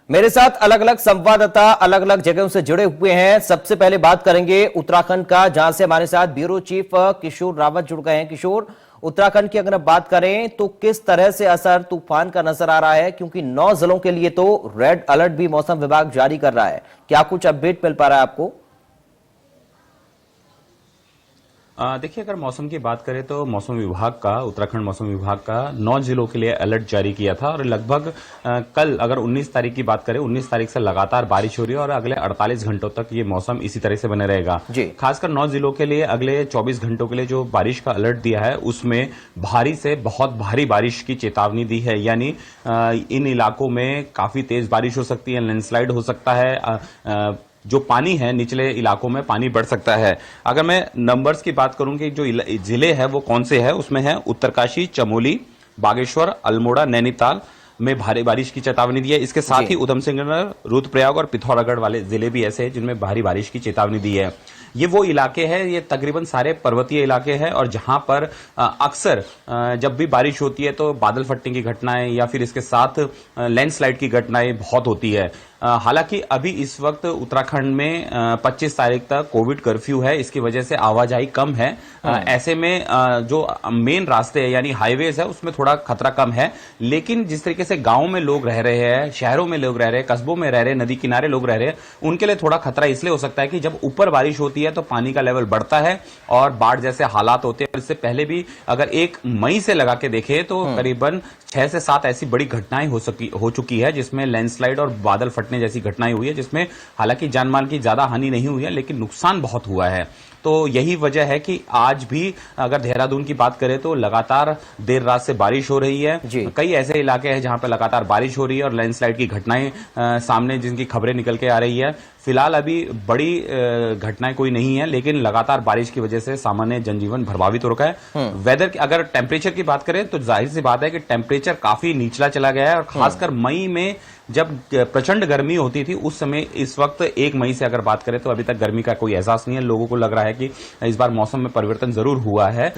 मेरे साथ अलग अलग संवाददाता अलग अलग जगहों से जुड़े हुए हैं। सबसे पहले बात करेंगे उत्तराखंड का, जहां से हमारे साथ ब्यूरो चीफ किशोर रावत जुड़ गए हैं। किशोर, उत्तराखंड की अगर बात करें तो किस तरह से असर तूफान का नजर आ रहा है, क्योंकि 9 जिलों के लिए तो रेड अलर्ट भी मौसम विभाग जारी कर रहा है। क्या कुछ अपडेट मिल पा रहा है आपको? देखिए, अगर मौसम की बात करें तो मौसम विभाग का, उत्तराखंड मौसम विभाग का 9 जिलों के लिए अलर्ट जारी किया था और लगभग कल अगर 19 तारीख की बात करें, 19 तारीख से लगातार बारिश हो रही है और अगले 48 घंटों तक ये मौसम इसी तरह से बने रहेगा। खासकर 9 जिलों के लिए अगले 24 घंटों के लिए जो बारिश का अलर्ट दिया है उसमें भारी से बहुत भारी बारिश की चेतावनी दी है। यानी इन इलाकों में काफी तेज बारिश हो सकती है, लैंडस्लाइड हो सकता है, जो पानी है निचले इलाकों में पानी बढ़ सकता है। अगर मैं नंबर्स की बात करूं कि जो जिले हैं वो कौन से हैं, उसमें है उत्तरकाशी, चमोली, बागेश्वर, अल्मोड़ा, नैनीताल में भारी बारिश की चेतावनी दी है। इसके साथ ही उधम सिंह नगर, रुद्रप्रयाग और पिथौरागढ़ वाले जिले भी ऐसे हैं जिनमें भारी बारिश की चेतावनी दी है। ये वो इलाके हैं, ये तकरीबन सारे पर्वतीय इलाके हैं और जहां पर अक्सर जब भी बारिश होती है तो बादल फटने की घटनाएं या फिर इसके साथ लैंडस्लाइड की घटनाएं बहुत होती है। हालांकि अभी इस वक्त उत्तराखंड में 25 तारीख तक कोविड कर्फ्यू है, इसकी वजह से आवाजाही कम है। ऐसे में जो मेन रास्ते हैं यानी हाईवेज है उसमें थोड़ा खतरा कम है, लेकिन जिस तरीके से गांव में लोग रह रहे हैं, शहरों में लोग रह रहे हैं, कस्बों में रह रहे हैं, नदी किनारे लोग रह रहे हैं, उनके लिए थोड़ा खतरा इसलिए हो सकता है कि जब ऊपर बारिश होती है तो पानी का लेवल बढ़ता है और बाढ़ जैसे हालात होते हैं। इससे पहले भी अगर 1 मई से लगा के देखें तो करीबन 6 से 7 ऐसी बड़ी घटनाएं हो चुकी है जिसमें लैंडस्लाइड और बादल फटने जैसी घटनाएं हुई है, जिसमें हालांकि जानमाल की ज्यादा हानि नहीं हुई है लेकिन नुकसान बहुत हुआ है। तो यही वजह है कि आज भी अगर देहरादून की बात करें तो लगातार देर रात से बारिश हो रही है। कई ऐसे इलाके हैं जहां पर लगातार बारिश हो रही है और लैंडस्लाइड की घटनाएं सामने जिनकी खबरें निकल के आ रही है। फिलहाल अभी बड़ी घटनाएं कोई नहीं है, लेकिन लगातार बारिश की वजह से सामान्य जनजीवन प्रभावित हो रखा है। वेदर अगर टेम्परेचर की बात करें तो जाहिर सी बात है कि टेम्परेचर काफी निचला चला गया है और खासकर मई में जब प्रचंड गर्मी होती थी उस समय, इस वक्त 1 मई से अगर बात करें तो अभी तक गर्मी का कोई एहसास नहीं है। लोगों को लग रहा है कि इस बार मौसम में परिवर्तन जरूर हुआ है,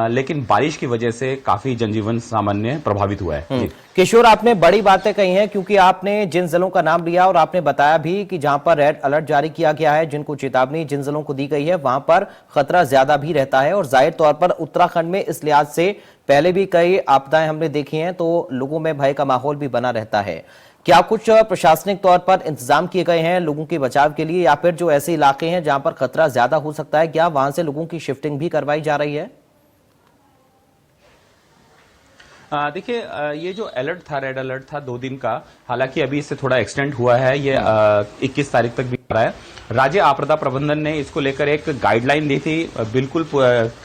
लेकिन बारिश की वजह से काफी जनजीवन सामान्य प्रभावित हुआ है। किशोर, आपने बड़ी बातें कही हैं, क्योंकि आपने जिन जिलों का नाम लिया और आपने बताया भी कि जहां पर रेड अलर्ट जारी किया गया है, जिनको चेतावनी जिन जिलों को दी गई है वहां पर खतरा ज्यादा भी रहता है और जाहिर तौर पर उत्तराखंड में इस लिहाज से पहले भी कई आपदाएं हमने देखी हैं तो लोगों में भय का माहौल भी बना रहता है। क्या कुछ प्रशासनिक तौर पर इंतजाम किए गए हैं लोगों के बचाव के लिए, या फिर जो ऐसे इलाके हैं जहां पर खतरा ज्यादा हो सकता है, क्या वहां से लोगों की शिफ्टिंग भी करवाई जा रही है? देखिए, ये जो अलर्ट था, रेड अलर्ट था 2 दिन का, हालांकि अभी इससे थोड़ा एक्सटेंड हुआ है, ये 21 तारीख तक भी आ रहा है। राज्य आपदा प्रबंधन ने इसको लेकर एक गाइडलाइन दी थी, बिल्कुल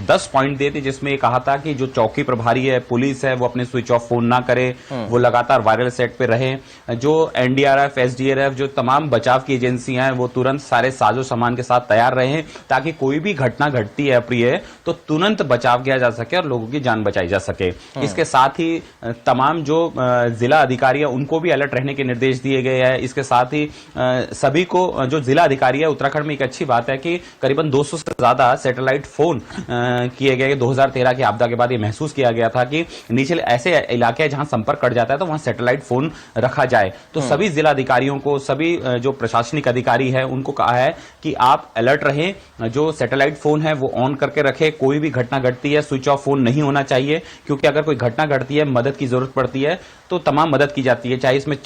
10 पॉइंट दिए थे, जिसमें ये कहा था कि जो चौकी प्रभारी है, पुलिस है, वो अपने स्विच ऑफ फोन ना करे, वो लगातार वायरल सेट पे रहे। जो एनडीआरएफ, एसडीआरएफ, जो तमाम बचाव की एजेंसियां हैं वो तुरंत सारे साजो सामान के साथ तैयार रहे ताकि कोई भी घटना घटती है अप्रिय तो तुरंत बचाव किया जा सके और लोगों की जान बचाई जा सके। इसके साथ ही तमाम जो जिला अधिकारी है उनको भी अलर्ट रहने के निर्देश दिए गए हैं। इसके साथ ही सभी को, जो जिला अधिकारी है उत्तराखंड में, एक अच्छी बात है कि करीबन 200 से ज्यादा सैटेलाइट फोन किए गए। 2013 की आपदा के बाद ये महसूस किया गया था कि नीचे ऐसे इलाके जहां संपर्क कट जाता है तो वहां सैटेलाइट फोन रखा जाए। तो सभी जिला अधिकारियों को, सभी जो प्रशासनिक अधिकारी है उनको कहा है कि आप अलर्ट रहें, जो सैटेलाइट फोन है वो ऑन करके रखें। कोई भी घटना घटती है स्विच ऑफ फोन नहीं होना चाहिए, क्योंकि अगर कोई घटना घटती है, मदद की जरूरत पड़ती है तो तमाम मदद की जाती है, चाहे इसमें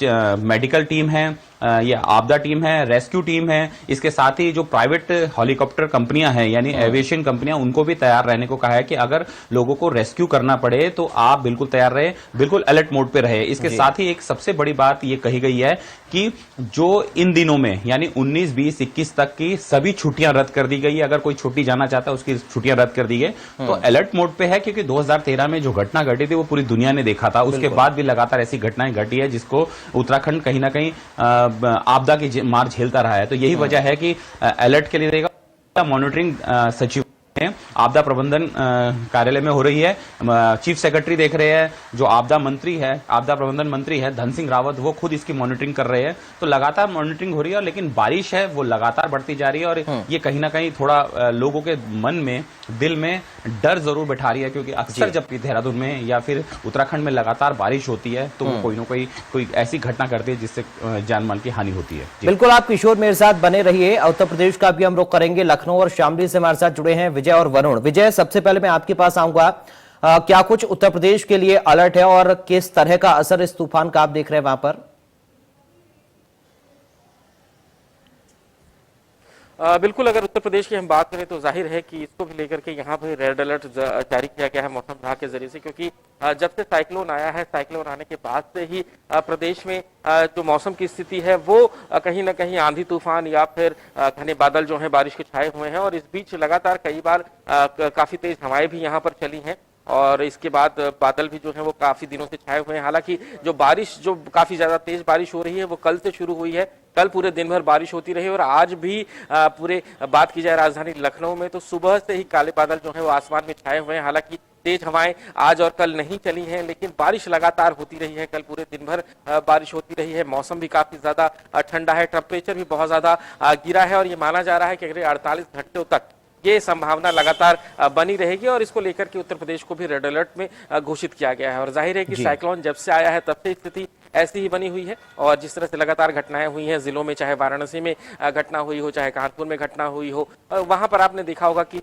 मेडिकल टीम है, ये आपदा टीम है, रेस्क्यू टीम है। इसके साथ ही जो प्राइवेट हेलीकॉप्टर कंपनियां हैं यानी एविएशन कंपनियां, उनको भी तैयार रहने को कहा है कि अगर लोगों को रेस्क्यू करना पड़े तो आप बिल्कुल तैयार रहे, बिल्कुल अलर्ट मोड पे रहे। इसके साथ ही एक सबसे बड़ी बात ये कही गई है कि जो इन दिनों में यानी 19, 20, 21 तक की सभी छुट्टियां रद्द कर दी गई है। अगर कोई छुट्टी जाना चाहता है उसकी छुट्टियां रद्द कर दी गई। तो अलर्ट मोड पे है, क्योंकि 2013 में जो घटना घटी थी वो पूरी दुनिया ने देखा था। उसके बाद भी लगातार ऐसी घटनाएं घटी है जिसको उत्तराखंड कहीं ना कहीं आपदा की मार झेलता रहा है। तो यही वजह है कि अलर्ट के लिए रहेगा। मॉनिटरिंग सचिव आपदा प्रबंधन कार्यालय में हो रही है। चीफ सेक्रेटरी देख रहे हैं, जो आपदा मंत्री है, आपदा प्रबंधन मंत्री है धन सिंह रावत, वो खुद इसकी मॉनिटरिंग कर रहे हैं। तो लगातार मॉनिटरिंग हो रही है, लेकिन बारिश है वो लगातार बढ़ती जा रही है और ये कहीं ना कहीं थोड़ा लोगों के मन में, दिल में डर जरूर बैठा रही है, क्योंकि अक्सर जब देहरादून में या फिर उत्तराखंड में लगातार बारिश होती है तो वो कोई ना कोई ऐसी घटना करती है जिससे जान माल की हानि होती है। बिल्कुल, आप किशोर मेरे साथ बने रहिए। उत्तर प्रदेश का भी हम रुख करेंगे। लखनऊ और शामली से हमारे साथ जुड़े हैं विजय और वरुण। विजय, सबसे पहले मैं आपके पास आऊंगा, क्या कुछ उत्तर प्रदेश के लिए अलर्ट है और किस तरह का असर इस तूफान का आप देख रहे हैं वहां पर? बिल्कुल, अगर उत्तर प्रदेश की हम बात करें तो जाहिर है कि इसको भी लेकर के यहाँ पर रेड अलर्ट जारी किया गया है मौसम विभाग के जरिए से, क्योंकि जब से साइक्लोन आया है, साइक्लोन आने के बाद से ही प्रदेश में जो मौसम की स्थिति है वो कहीं ना कहीं आंधी तूफान या फिर घने बादल जो है बारिश के छाए हुए हैं, और इस बीच लगातार कई बार काफी तेज हवाएं भी यहाँ पर चली हैं और इसके बाद बादल भी जो है वो काफी दिनों से छाए हुए हैं। हालांकि जो बारिश, जो काफी ज्यादा तेज बारिश हो रही है वो कल से शुरू हुई है। कल पूरे दिन भर बारिश होती रही और आज भी पूरे बात की जाए राजधानी लखनऊ में तो सुबह से ही काले बादल जो है वो आसमान में छाए हुए हैं। हालांकि तेज हवाएं आज और कल नहीं चली हैं, लेकिन बारिश लगातार होती रही है। कल पूरे दिन भर बारिश होती रही है। मौसम भी काफी ज्यादा ठंडा है, टेम्परेचर भी बहुत ज्यादा गिरा है और ये माना जा रहा है कि अगले 48 घंटों तक ये संभावना लगातार बनी रहेगी और इसको लेकर के उत्तर प्रदेश को भी रेड अलर्ट में घोषित किया गया है। और जाहिर है कि साइक्लोन जब से आया है तब से स्थिति ऐसी ही बनी हुई है और जिस तरह से लगातार घटनाएं हुई हैं जिलों में, चाहे वाराणसी में घटना हुई हो, चाहे कानपुर में घटना हुई हो, वहां पर आपने देखा होगा कि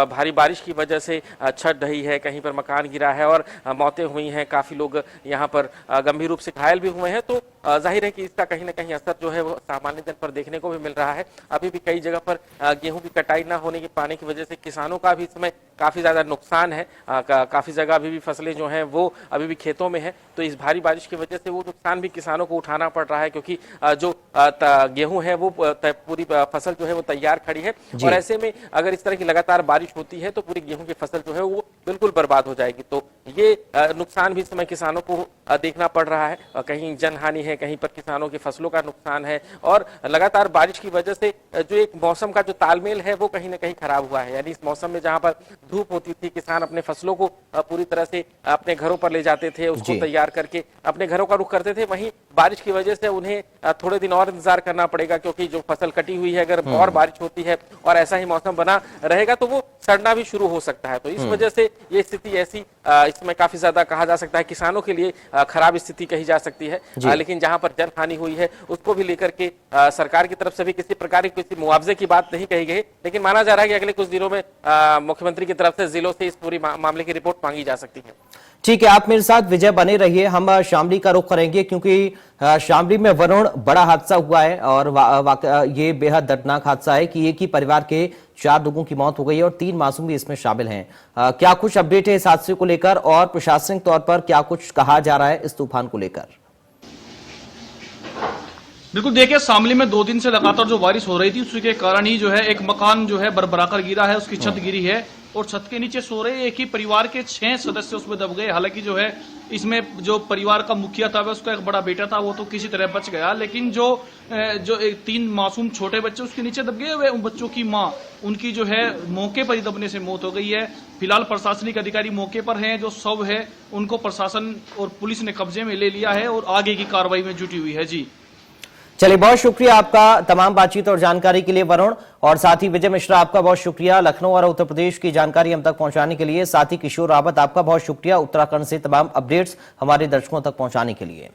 भारी बारिश की वजह से छत ढही है, कहीं पर मकान गिरा है और मौतें हुई हैं। काफी लोग यहाँ पर गंभीर रूप से घायल भी हुए हैं। तो जाहिर है कि इसका कहीं ना कहीं असर जो है वो सामान्य जन पर देखने को भी मिल रहा है। अभी भी कई जगह पर गेहूं की कटाई न होने के पाने की वजह से किसानों का भी इस समय काफी ज्यादा नुकसान है। काफी जगह अभी भी फसलें जो हैं वो अभी भी खेतों में है, तो इस भारी बारिश की वजह से वो नुकसान भी किसानों को उठाना पड़ रहा है, क्योंकि जो गेहूं है वो पूरी फसल जो है वो तैयार खड़ी है और ऐसे में अगर इस तरह की लगातार बारिश होती है तो पूरी गेहूं की फसल जो है वो बिल्कुल बर्बाद हो जाएगी। तो ये नुकसान भी इस समय किसानों को देखना पड़ रहा है। कहीं जनहानि है, कहीं पर किसानों की फसलों का नुकसान है और लगातार बारिश की वजह से जो एक मौसम का जो तालमेल है वो कहीं ना कहीं खराब हुआ है। यानी इस मौसम में जहां पर धूप होती थी, किसान अपने फसलों को पूरी तरह से अपने घरों पर ले जाते थे, उसको तैयार करके अपने घरों का रुख करते थे, वहीं बारिश की वजह से उन्हें थोड़े दिन और इंतजार करना पड़ेगा, क्योंकि जो फसल कटी हुई है अगर और बारिश होती है और ऐसा ही मौसम बना रहेगा तो वो सड़ना भी शुरू हो सकता है। तो इस वजह से ये स्थिति ऐसी इसमें काफी ज्यादा कहा जा सकता है किसानों के लिए खराब स्थिति कही जा सकती है। लेकिन जहां पर जन हानि हुई है उसको भी लेकर के सरकार की तरफ से भी किसी प्रकार की किसी मुआवजे की बात नहीं कही गई, लेकिन माना जा रहा है कि अगले कुछ दिनों में मुख्यमंत्री की तरफ से जिलों से इस पूरी मामले की रिपोर्ट मांगी जा सकती है। ठीक है, आप मेरे साथ विजय बने रहिए। हम शामली का रुख करेंगे क्योंकि शामली में वरुण बड़ा हादसा हुआ है और ये बेहद दर्दनाक हादसा है कि एक ही परिवार के 4 लोगों की मौत हो गई है और 3 मासूम भी इसमें शामिल हैं। क्या कुछ अपडेट है इस हादसे को लेकर और प्रशासनिक तौर पर क्या कुछ कहा जा रहा है इस तूफान को लेकर? बिल्कुल, देखिए शामली में 2 दिन से लगातार जो बारिश हो रही थी उसके कारण ही जो है एक मकान जो है बरबराकर गिरा है, उसकी छत गिरी है और छत के नीचे सो रहे एक ही परिवार के 6 सदस्य उसमें दब गए। हालांकि जो है इसमें जो परिवार का मुखिया था उसका एक बड़ा बेटा था, वो तो किसी तरह बच गया, लेकिन जो 3 मासूम छोटे बच्चे उसके नीचे दब गए, उन बच्चों की मां, उनकी जो है मौके पर ही दबने से मौत हो गई है। फिलहाल प्रशासनिक अधिकारी मौके पर हैं, जो शव है उनको प्रशासन और पुलिस ने कब्जे में ले लिया है और आगे की कार्रवाई में जुटी हुई है। जी चलिए, बहुत शुक्रिया आपका तमाम बातचीत और जानकारी के लिए वरुण, और साथ ही विजय मिश्रा आपका बहुत शुक्रिया लखनऊ और उत्तर प्रदेश की जानकारी हम तक पहुंचाने के लिए। साथ ही किशोर रावत आपका बहुत शुक्रिया उत्तराखंड से तमाम अपडेट्स हमारे दर्शकों तक पहुंचाने के लिए।